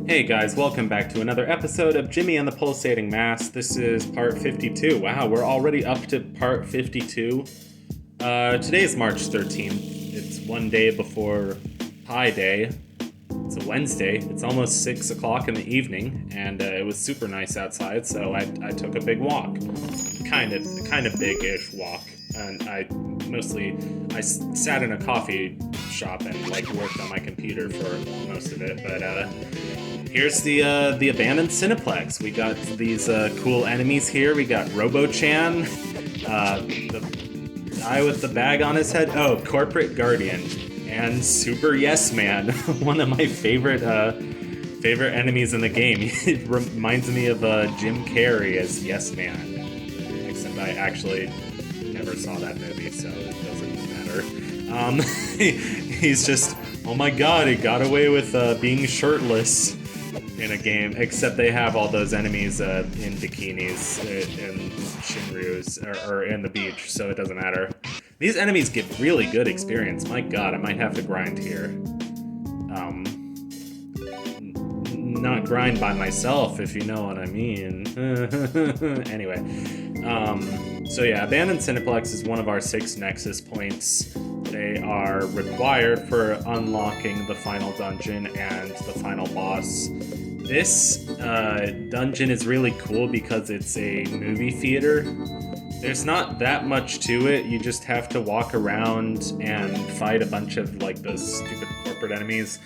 Hey guys, welcome back to another episode of Jimmy and the Pulsating Mass. This is part 52. Wow, we're already up to part 52. Today is March 13th. It's one day before Pi Day. It's a Wednesday. It's almost 6 o'clock in the evening, and it was super nice outside, so I took a big walk. Kind of big-ish walk. And I sat in a coffee shop and worked on my computer for most of it, but here's the abandoned Cineplex. We got these cool enemies here. We got Robo-chan, the guy with the bag on his head. Oh, Corporate Guardian, and Super Yes Man, one of my favorite enemies in the game. It reminds me of Jim Carrey as Yes Man, except I actually never saw that movie, so it doesn't matter. He's just, oh my god, he got away with being shirtless in a game, except they have all those enemies in bikinis and Shinryus or in the beach, so it doesn't matter. These enemies give really good experience. My god, I might have to grind here. Not grind by myself, if you know what I mean. Anyway, so yeah, Abandoned Cineplex is one of our 6 Nexus points. They are required for unlocking the final dungeon and the final boss. This dungeon is really cool because it's a movie theater. There's not that much to it. You just have to walk around and fight a bunch of those stupid corporate enemies.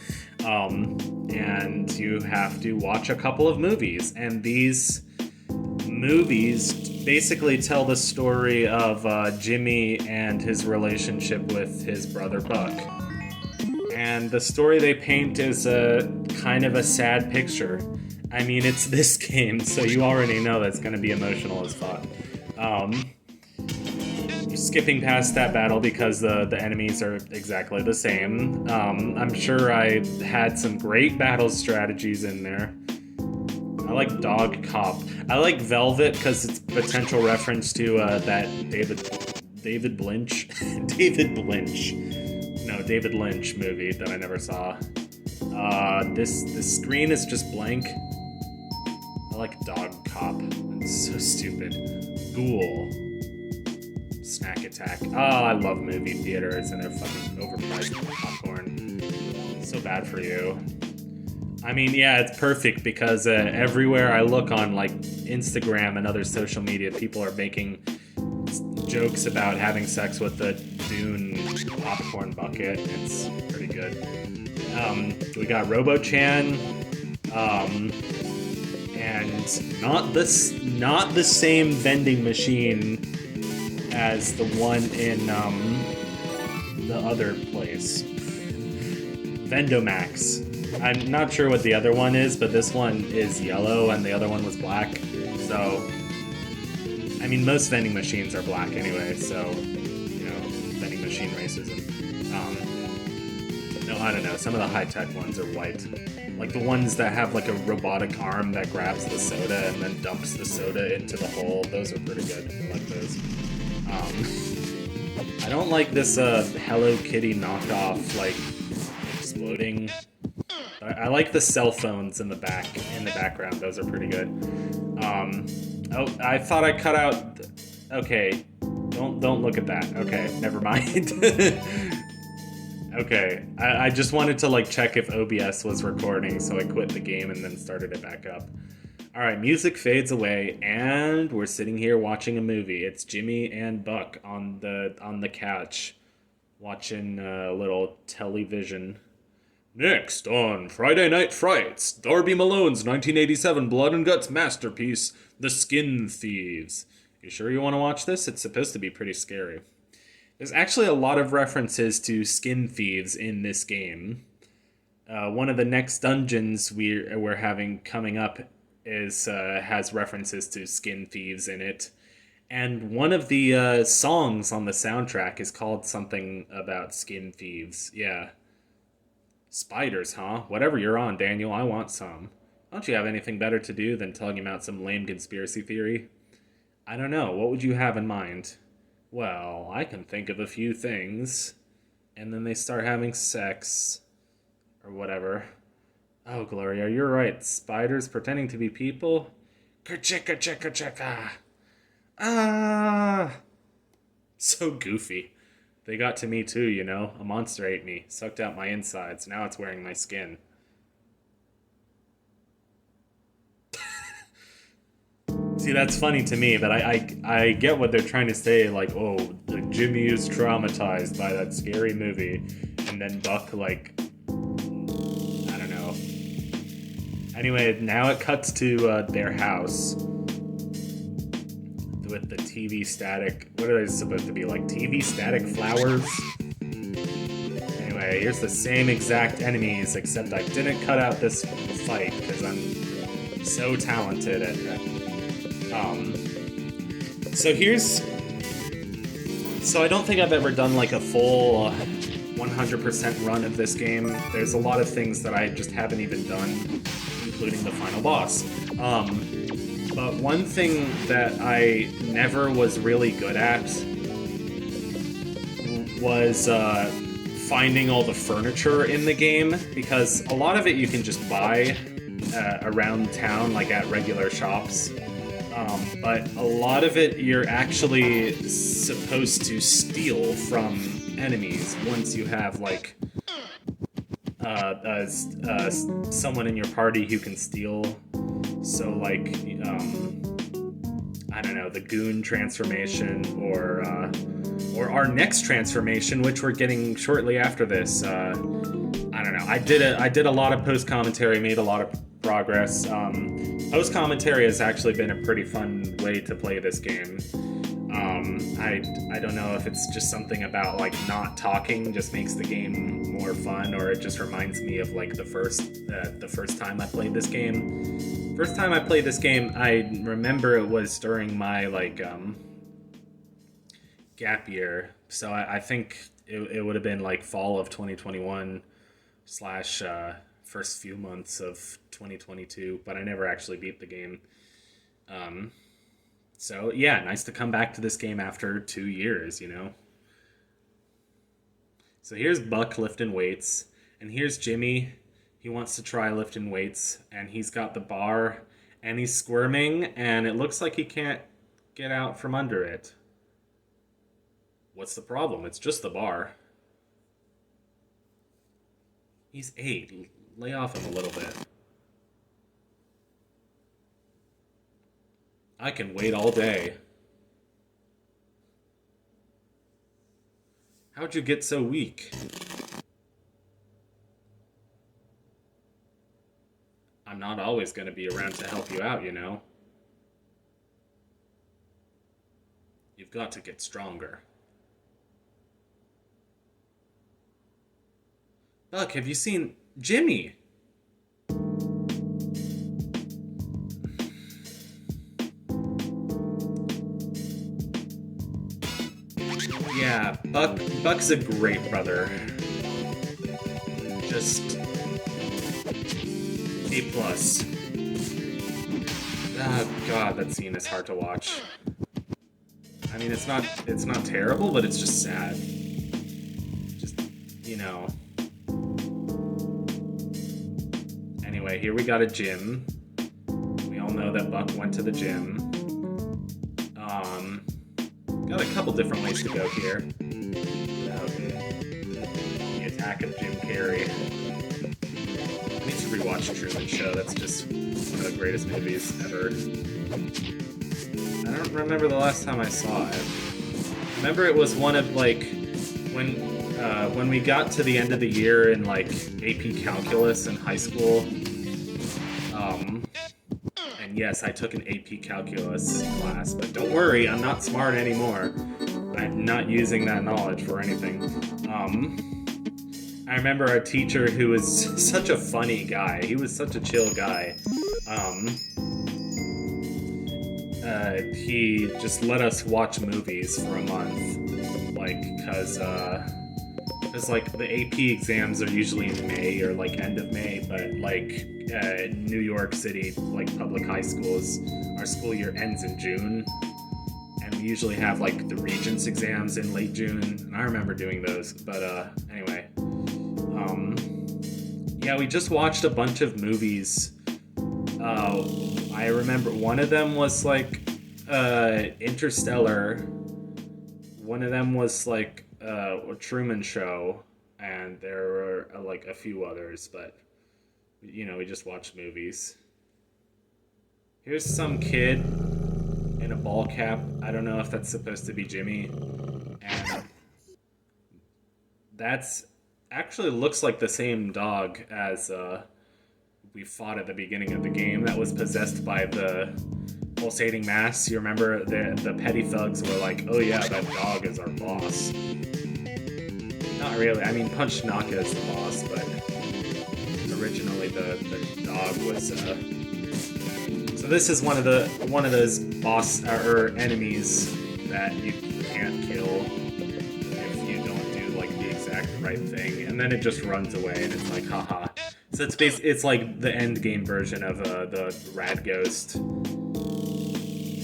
And you have to watch a couple of movies. And these movies basically tell the story of Jimmy and his relationship with his brother Buck. And the story they paint is a kind of a sad picture. I mean, it's this game, so you already know that's going to be emotional as fuck. Skipping past that battle because the enemies are exactly the same. I'm sure I had some great battle strategies in there. I like Dog Cop. I like Velvet because it's a potential reference to that David Lynch movie that I never saw. This screen is just blank. I like Dog Cop. It's so stupid. Ghoul. Snack Attack. Oh, I love movie theaters and their fucking overpriced popcorn. So bad for you. I mean, yeah, it's perfect because everywhere I look on Instagram and other social media, people are making jokes about having sex with the Dune popcorn bucket. It's pretty good. We got Robo-chan, and not the same vending machine as the one in the other place. Vendomax. I'm not sure what the other one is, but this one is yellow and the other one was black. So, I mean, most vending machines are black anyway, so, vending machine racism. No, I don't know. Some of the high-tech ones are white. Like the ones that have a robotic arm that grabs the soda and then dumps the soda into the hole. Those are pretty good. I like those. I don't like this Hello Kitty knockoff, exploding. I like the cell phones in the background. Those are pretty good. Oh, I thought I cut out. Okay, don't look at that. Okay, never mind. Okay, I just wanted to check if OBS was recording, so I quit the game and then started it back up. Alright, music fades away, and we're sitting here watching a movie. It's Jimmy and Buck on the couch, watching a little television. Next on Friday Night Frights, Darby Malone's 1987 Blood and Guts masterpiece, The Skin Thieves. You sure you want to watch this? It's supposed to be pretty scary. There's actually a lot of references to skin thieves in this game. One of the next dungeons we're having coming up has references to skin thieves in it, and one of the songs on the soundtrack is called something about skin thieves. Yeah, spiders, huh? Whatever you're on, Daniel, I want some. Don't you have anything better to do than telling about some lame conspiracy theory? I don't know. What would you have in mind? Well, I can think of a few things. And then they start having sex or whatever. Oh, Gloria, you're right. Spiders pretending to be people? Ka-chicka chicka chicka. Ah! So goofy. They got to me too, you know? A monster ate me, sucked out my insides. Now it's wearing my skin. See, that's funny to me, but I get what they're trying to say. Like, oh, like Jimmy is traumatized by that scary movie, and then Buck, like, I don't know. Anyway, now it cuts to their house with the TV static. What are they supposed to be, like TV static flowers? Anyway, here's the same exact enemies, except I didn't cut out this fight because I'm so talented at so here's so I don't think I've ever done like a full 100% run of this game. There's a lot of things that I just haven't even done, including the final boss. But one thing that I never was really good at was finding all the furniture in the game, because a lot of it you can just buy around town, like at regular shops. But a lot of it you're actually supposed to steal from enemies once you have like someone in your party who can steal. So like I don't know, the goon transformation, or our next transformation, which we're getting shortly after this. I don't know. I did a lot of post commentary, made a lot of progress. Post commentary has actually been a pretty fun way to play this game. I don't know if it's just something about like not talking just makes the game more fun, or it just reminds me of like the first time I played this game. First time I played this game, I remember it was during my like gap year, so I think it would have been like fall of 2021 slash first few months of 2022, but I never actually beat the game. So yeah, nice to come back to this game after 2 years, you know? So here's Buck lifting weights, and here's Jimmy. He wants to try lifting weights, and he's got the bar, and he's squirming, and it looks like he can't get out from under it. What's the problem? It's just the bar. He's 8. Lay off him a little bit. I can wait all day. How'd you get so weak? I'm not always going to be around to help you out, you know. You've got to get stronger. Buck, have you seen Jimmy? Yeah, Buck's a great brother. Just A plus. Ah, God, that scene is hard to watch. I mean, it's not terrible, but it's just sad. Just, you know. Anyway, here we got a gym. We all know that Buck went to the gym. Got a couple different ways to go here. The attack of Jim Carrey. I need to rewatch Truman Show. That's just one of the greatest movies ever. I don't remember the last time I saw it. I remember it was one of like when we got to the end of the year in like AP Calculus in high school. And yes, I took an AP Calculus class, but don't worry, I'm not smart anymore. I'm not using that knowledge for anything. I remember our teacher who was such a funny guy. He was such a chill guy. He just let us watch movies for a month, like, cause like the AP exams are usually in May or like end of May, but like New York City, like public high schools, our school year ends in June, and we usually have like the Regents exams in late June, and I remember doing those. But anyway, Yeah, we just watched a bunch of movies. I remember one of them was like Interstellar. One of them was like a Truman Show, and there were like a few others, but we just watched movies. Here's some kid in a ball cap. I don't know if that's supposed to be Jimmy, and that's actually looks like the same dog as we fought at the beginning of the game that was possessed by the pulsating mass. You remember the petty thugs were like, "Oh yeah, that dog is our boss." Not really. I mean, Punch Naka is the boss, but originally the dog was. So this is one of those boss or enemies that you can't kill if you don't do like the exact right thing, and then it just runs away, and it's like, haha. So it's like the end game version of the Rad Ghost,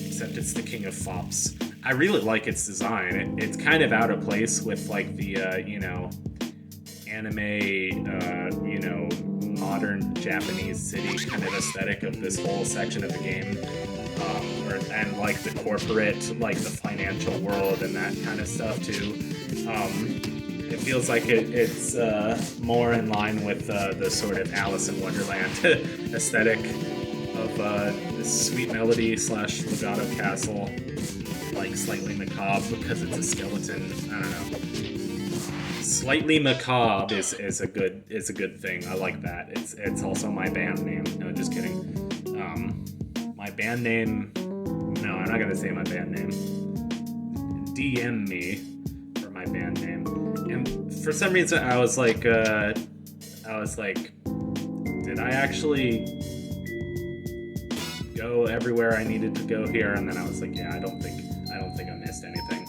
except it's the King of Fops. I really like its design. It's kind of out of place with like the anime, modern Japanese city kind of aesthetic of this whole section of the game, and like the corporate, like the financial world and that kind of stuff too. It feels like it's more in line with the sort of Alice in Wonderland aesthetic of this Sweet Melody / Legato Castle, like slightly macabre because it's a skeleton. I don't know. Slightly macabre is a good thing. I like that. It's also my band name. No, just kidding. My band name. No, I'm not gonna say my band name. DM me for my band name. And for some reason, I was like, did I actually go everywhere I needed to go here? And then I was like, yeah, I don't think I missed anything.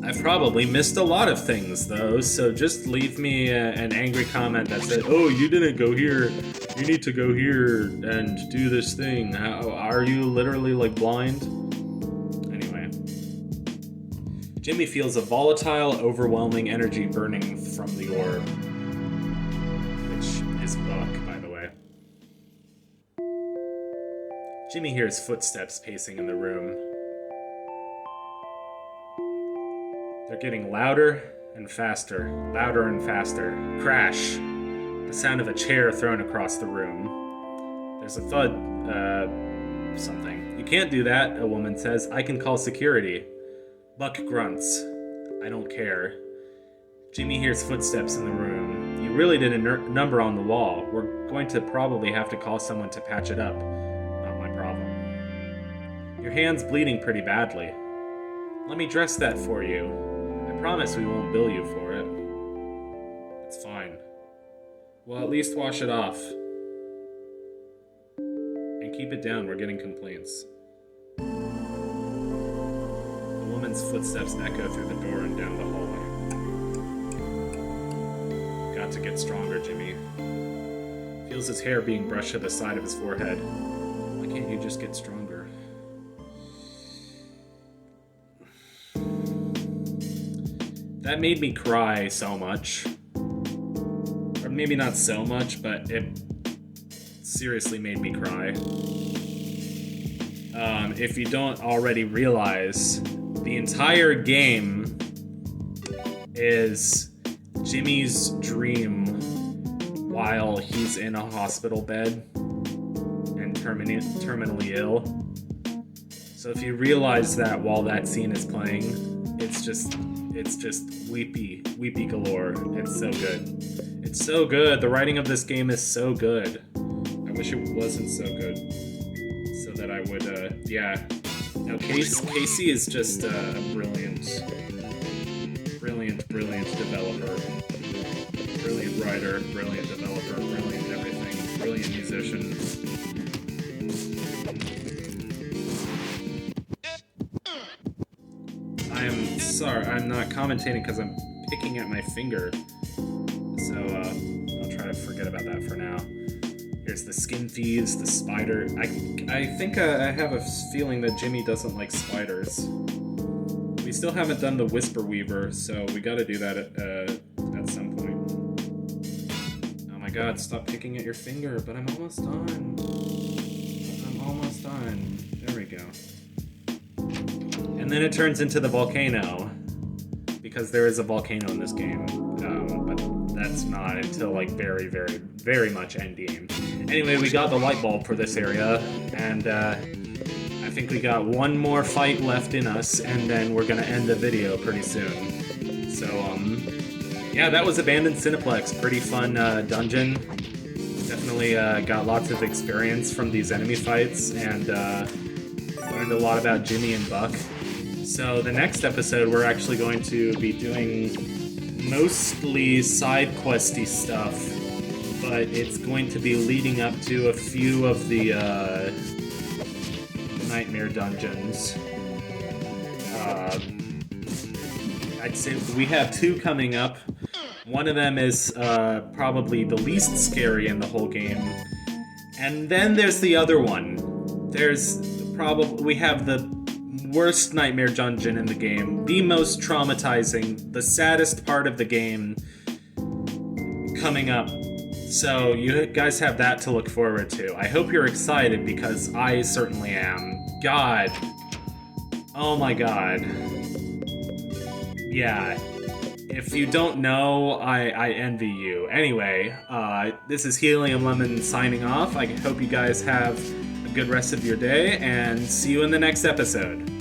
I've probably missed a lot of things, though, so just leave me an angry comment that said, oh, you didn't go here, you need to go here and do this thing. How, are you literally, like, blind? Anyway. Jimmy feels a volatile, overwhelming energy burning from the orb. Which is Buck, by the way. Jimmy hears footsteps pacing in the room. They're getting louder and faster, louder and faster. Crash! The sound of a chair thrown across the room. There's a thud, something. You can't do that, a woman says. I can call security. Buck grunts. I don't care. Jimmy hears footsteps in the room. You really did a number on the wall. We're going to probably have to call someone to patch it up. Not my problem. Your hand's bleeding pretty badly. Let me dress that for you. I promise we won't bill you for it. It's fine. Well, at least wash it off. And keep it down, we're getting complaints. The woman's footsteps echo through the door and down the hallway. Got to get stronger, Jimmy. Feels his hair being brushed to the side of his forehead. Why can't you just get stronger? That made me cry so much. Or maybe not so much, but it seriously made me cry. If you don't already realize, the entire game is Jimmy's dream while he's in a hospital bed and terminally ill. So if you realize that while that scene is playing, it's just weepy galore. It's so good. It's so good. The writing of this game is so good. I wish it wasn't so good. So that I would, yeah. Now, Casey is just a brilliant developer. Brilliant writer, brilliant developer, brilliant everything. Brilliant musician. I am sorry, I'm not commentating because I'm picking at my finger. So, I'll try to forget about that for now. Here's the skin thieves, the spider. I think I have a feeling that Jimmy doesn't like spiders. We still haven't done the Whisper Weaver, so we gotta do that at some point. my god, stop picking at your finger, but I'm almost done. I'm almost done. There we go. And then it turns into the volcano, because there is a volcano in this game, but that's not until like very, very, very much endgame. Anyway, we got the light bulb for this area, and I think we got one more fight left in us, and then we're gonna end the video pretty soon. So, yeah, that was Abandoned Cineplex. Pretty fun dungeon. Definitely got lots of experience from these enemy fights, and learned a lot about Jimmy and Buck. So the next episode, we're actually going to be doing mostly side questy stuff, but it's going to be leading up to a few of the nightmare dungeons. I'd say we have 2 coming up. One of them is probably the least scary in the whole game, and then there's the other one. We have the worst nightmare dungeon in the game, the most traumatizing, the saddest part of the game coming up. So you guys have that to look forward to. I hope you're excited, because I certainly am. God. Oh my god. Yeah. If you don't know, I envy you. Anyway, this is Helium Lemon signing off. I hope you guys have a good rest of your day, and see you in the next episode.